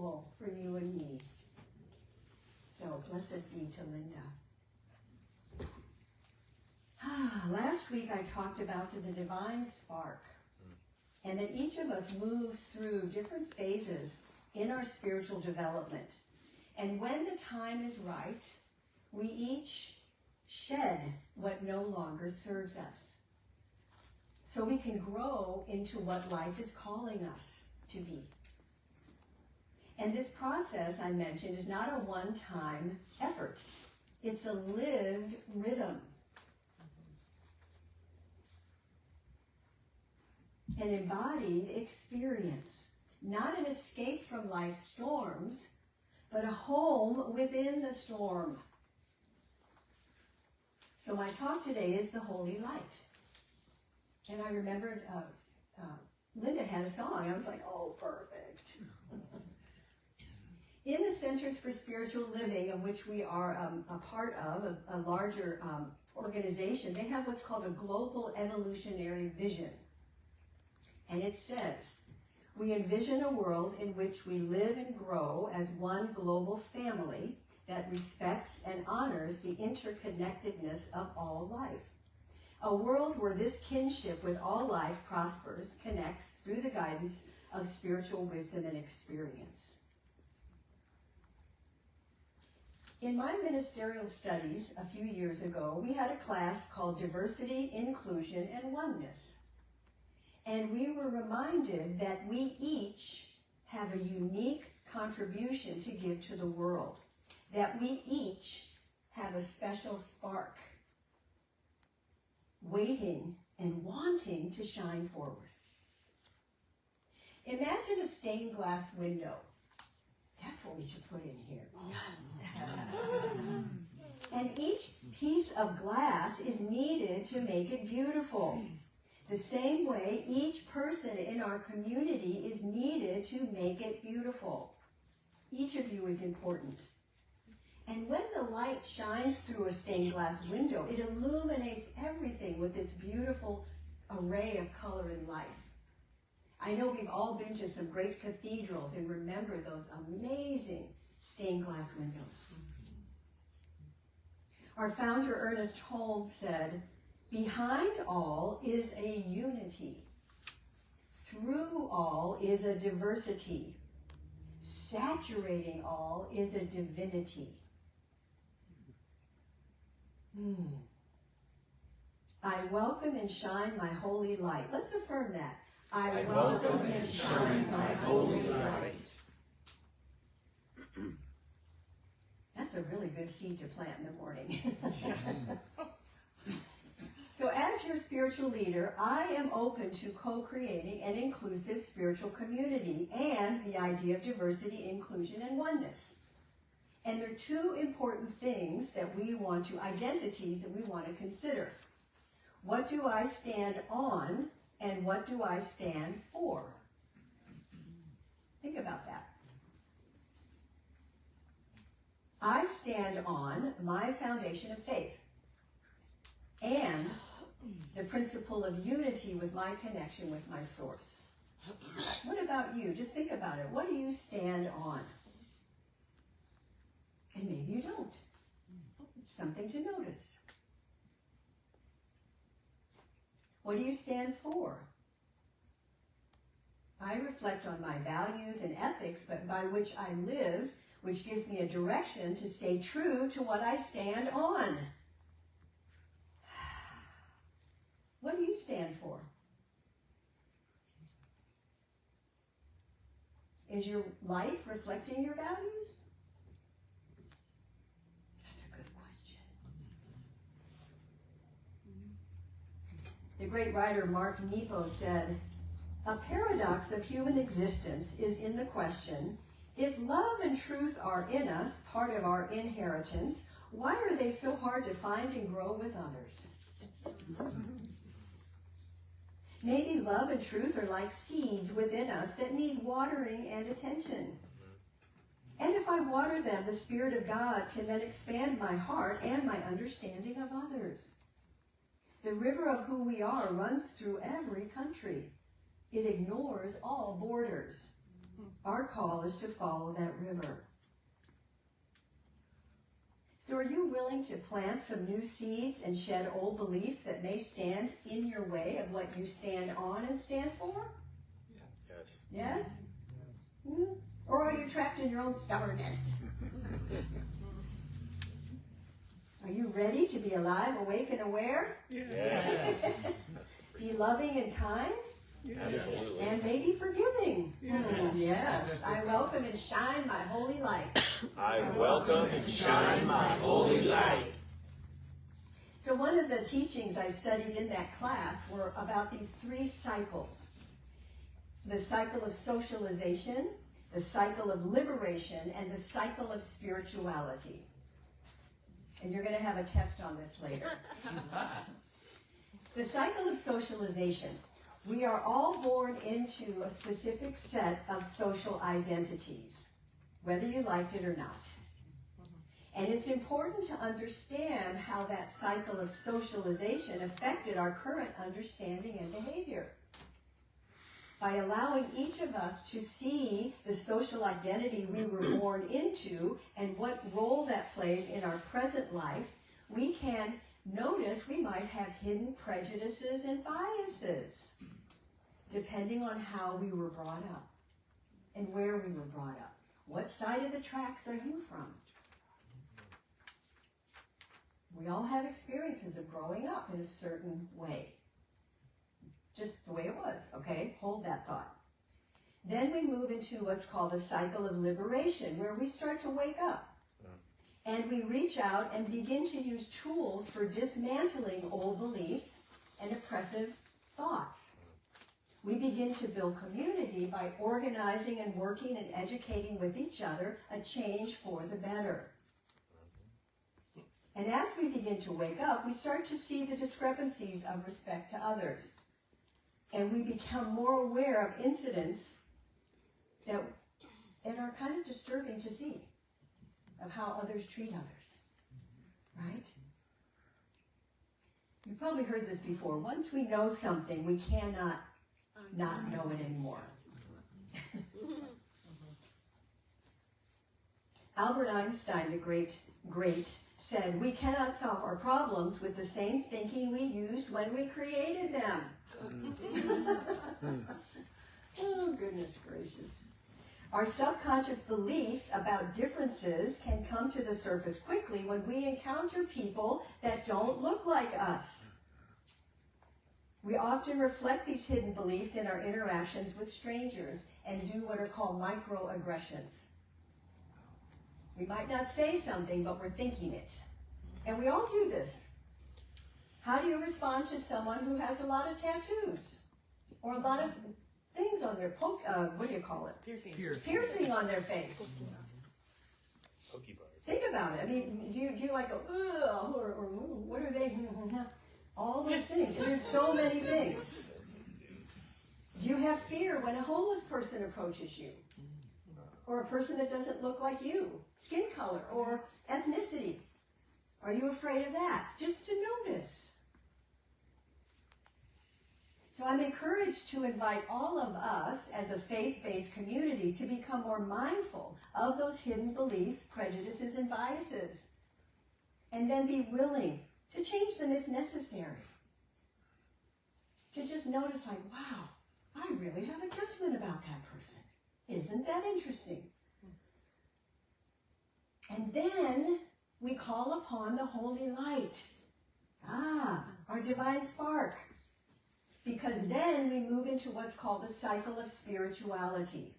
possible for you and me. So blessed be to Linda. Last week I talked about the divine spark, and that each of us moves through different phases in our spiritual development. And when the time is right, we each shed what no longer serves us, so we can grow into what life is calling us to be. And this process I mentioned is not a one-time effort. It's a lived rhythm. An embodied experience, not an escape from life's storms, but a home within the storm. So my talk today is the holy light. And I remembered Linda had a song. I was like, oh, perfect. In the Centers for Spiritual Living, of which we are a part of, a larger organization, they have what's called a global evolutionary vision. And it says, we envision a world in which we live and grow as one global family that respects and honors the interconnectedness of all life. A world where this kinship with all life prospers, connects through the guidance of spiritual wisdom and experience. In my ministerial studies a few years ago, we had a class called Diversity, Inclusion, and Oneness. And we were reminded that we each have a unique contribution to give to the world, that we each have a special spark waiting and wanting to shine forward. Imagine a stained glass window. That's what we should put in here. And each piece of glass is needed to make it beautiful. The same way each person in our community is needed to make it beautiful. Each of you is important. And when the light shines through a stained glass window, it illuminates everything with its beautiful array of color and light. I know we've all been to some great cathedrals and remember those amazing stained glass windows. Our founder, Ernest Holmes, said, behind all is a unity. Through all is a diversity. Saturating all is a divinity. I welcome and shine my holy light. Let's affirm that. I welcome and shine my holy light. That's a really good seed to plant in the morning. So as your spiritual leader, I am open to co-creating an inclusive spiritual community and the idea of diversity, inclusion, and oneness. And there are two important things that we want to, identities that we want to consider. What do I stand on and what do I stand for? Think about that. I stand on my foundation of faith and the principle of unity with my connection with my source. What about you? Just think about it. What do you stand on? And maybe you don't. It's something to notice. What do you stand for? I reflect on my values and ethics, but by which I live, which gives me a direction to stay true to what I stand on. What do you stand for? Is your life reflecting your values? That's a good question. The great writer Mark Nepo said, a paradox of human existence is in the question, if love and truth are in us, part of our inheritance, why are they so hard to find and grow with others? Maybe love and truth are like seeds within us that need watering and attention. And if I water them, the Spirit of God can then expand my heart and my understanding of others. The river of who we are runs through every country. It ignores all borders. Our call is to follow that river. So are you willing to plant some new seeds and shed old beliefs that may stand in your way of what you stand on and stand for? Yes. Yes? Mm-hmm. Or are you trapped in your own stubbornness? Are you ready to be alive, awake, and aware? Yes. Be loving and kind? Absolutely. And maybe forgiving? Yes. I welcome and shine my holy light. I welcome and shine my holy light. So one of the teachings I studied in that class were about these 3 cycles. The cycle of socialization, the cycle of liberation, and the cycle of spirituality. And you're going to have a test on this later. The cycle of socialization. We are all born into a specific set of social identities, whether you liked it or not. And it's important to understand how that cycle of socialization affected our current understanding and behavior. By allowing each of us to see the social identity we were born into and what role that plays in our present life, we can notice we might have hidden prejudices and biases, depending on how we were brought up and where we were brought up. What side of the tracks are you from? We all have experiences of growing up in a certain way. Just the way it was, okay? Hold that thought. Then we move into what's called the cycle of liberation, where we start to wake up. And we reach out and begin to use tools for dismantling old beliefs and oppressive thoughts. We begin to build community by organizing and working and educating with each other a change for the better. And as we begin to wake up, we start to see the discrepancies of respect to others. And we become more aware of incidents that are kind of disturbing to see, of how others treat others, right? You've probably heard this before. Once we know something, we cannot not know it anymore. Albert Einstein, the great, said, "We cannot solve our problems with the same thinking we used when we created them." Oh, goodness gracious. Our subconscious beliefs about differences can come to the surface quickly when we encounter people that don't look like us. We often reflect these hidden beliefs in our interactions with strangers and do what are called microaggressions. We might not say something, but we're thinking it. And we all do this. How do you respond to someone who has a lot of tattoos? Or a lot of things on their, what do you call it? Piercing on their face. Think about it. I mean, do you like go, ugh, or what are they? All those things. There's so many things. Do you have fear when a homeless person approaches you? Or a person that doesn't look like you? Skin color or ethnicity? Are you afraid of that? Just to notice. So I'm encouraged to invite all of us as a faith-based community to become more mindful of those hidden beliefs, prejudices, and biases. And then be willing to change them if necessary. To just notice like, wow, I really have a judgment about that person. Isn't that interesting? And then we call upon the holy light. Our divine spark. Because then we move into what's called the cycle of spirituality.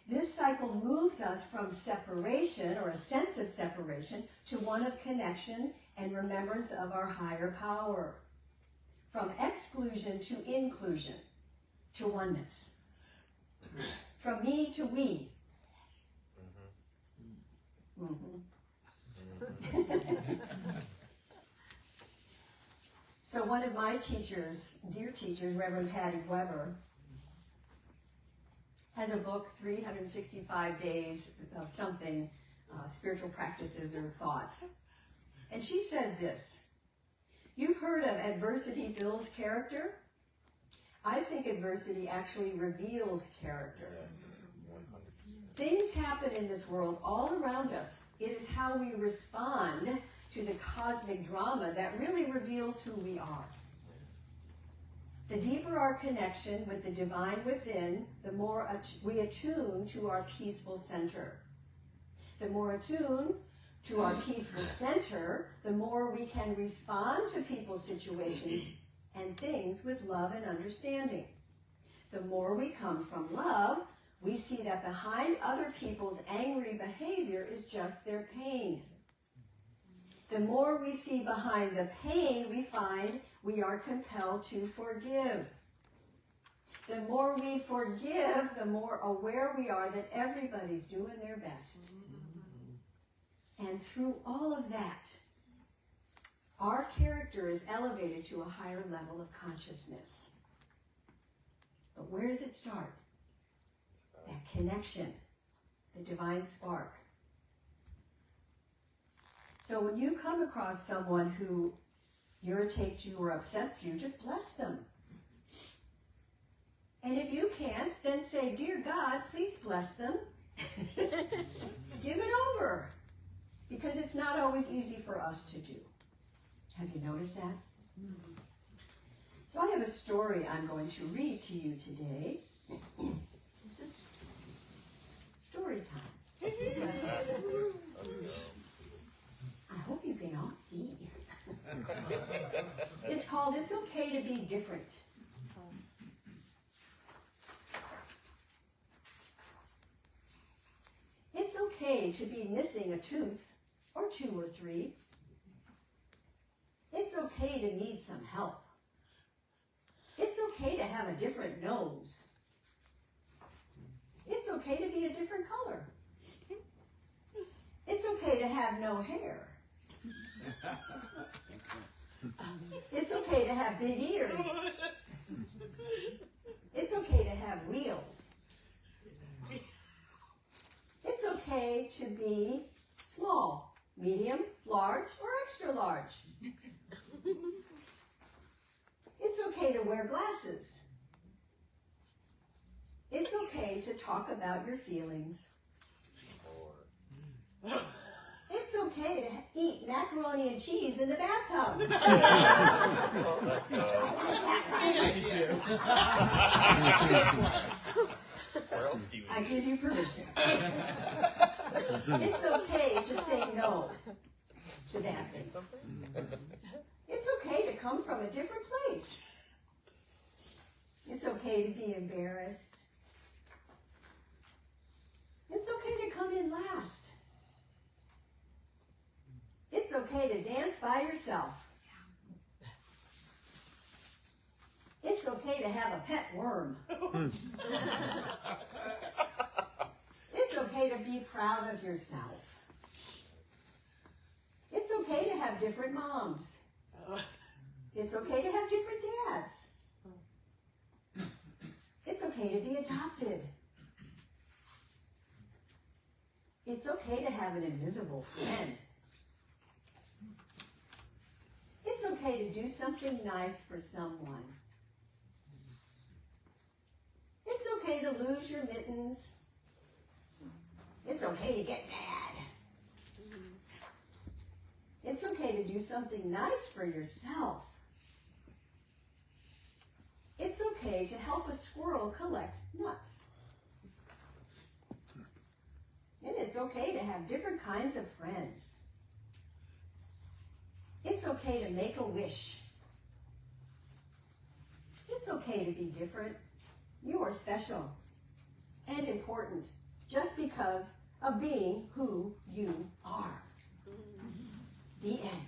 This cycle moves us from separation, or a sense of separation, to one of connection and remembrance of our higher power. From exclusion to inclusion, to oneness. From me to we. So one of my teachers, dear teachers, Reverend Patty Weber, has a book, 365 Days of something, spiritual practices or thoughts. And she said this: "You've heard of adversity builds character. I think adversity actually reveals character. Yes, 100%. Things happen in this world all around us. It is how we respond to the cosmic drama that really reveals who we are. The deeper our connection with the divine within, the more we attune to our peaceful center. The more attuned to our peaceful center, the more we can respond to people's situations and things with love and understanding. The more we come from love, we see that behind other people's angry behavior is just their pain. The more we see behind the pain, we find we are compelled to forgive. The more we forgive, the more aware we are that everybody's doing their best. And through all of that, our character is elevated to a higher level of consciousness. But where does it start? That connection, the divine spark. So when you come across someone who irritates you or upsets you, just bless them. And if you can't, then say, "Dear God, please bless them." Give it over. Because it's not always easy for us to do. Have you noticed that? So I have a story I'm going to read to you today. This is story time. Let's go. I hope you can all see. It's called "It's Okay to Be Different." It's okay to be missing a tooth, or 2 or 3. It's okay to need some help. It's okay to have a different nose. It's okay to be a different color. It's okay to have no hair. It's okay to have big ears. It's okay to have wheels. It's okay to be small, medium, large, or extra large. It's okay to wear glasses. It's okay to talk about your feelings. It's okay to eat macaroni and cheese in the bathtub. Let's go. Where else do you I eat? give you permission. It's okay to say no to bad things. It's okay to come from a different place. It's okay to be embarrassed. It's okay to come in last. It's okay to dance by yourself. It's okay to have a pet worm. It's okay to be proud of yourself. It's okay to have different moms. It's okay to have different dads. It's okay to be adopted. It's okay to have an invisible friend. It's okay to do something nice for someone. It's okay to lose your mittens. It's okay to get mad. It's okay to do something nice for yourself. It's okay to help a squirrel collect nuts. And it's okay to have different kinds of friends. It's okay to make a wish. It's okay to be different. You are special and important just because of being who you are. The end.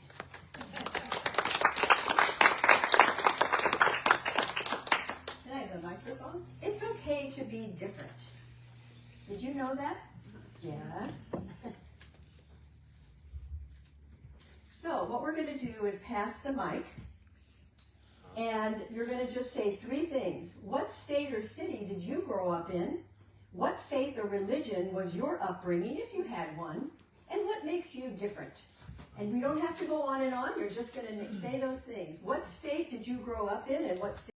Can I have the microphone? It's okay to be different. Did you know that? Yes. So what we're going to do is pass the mic, and you're going to just say 3 things. What state or city did you grow up in? What faith or religion was your upbringing, if you had one? And what makes you different? And we don't have to go on and on. You're just going to say those things. What state did you grow up in, and what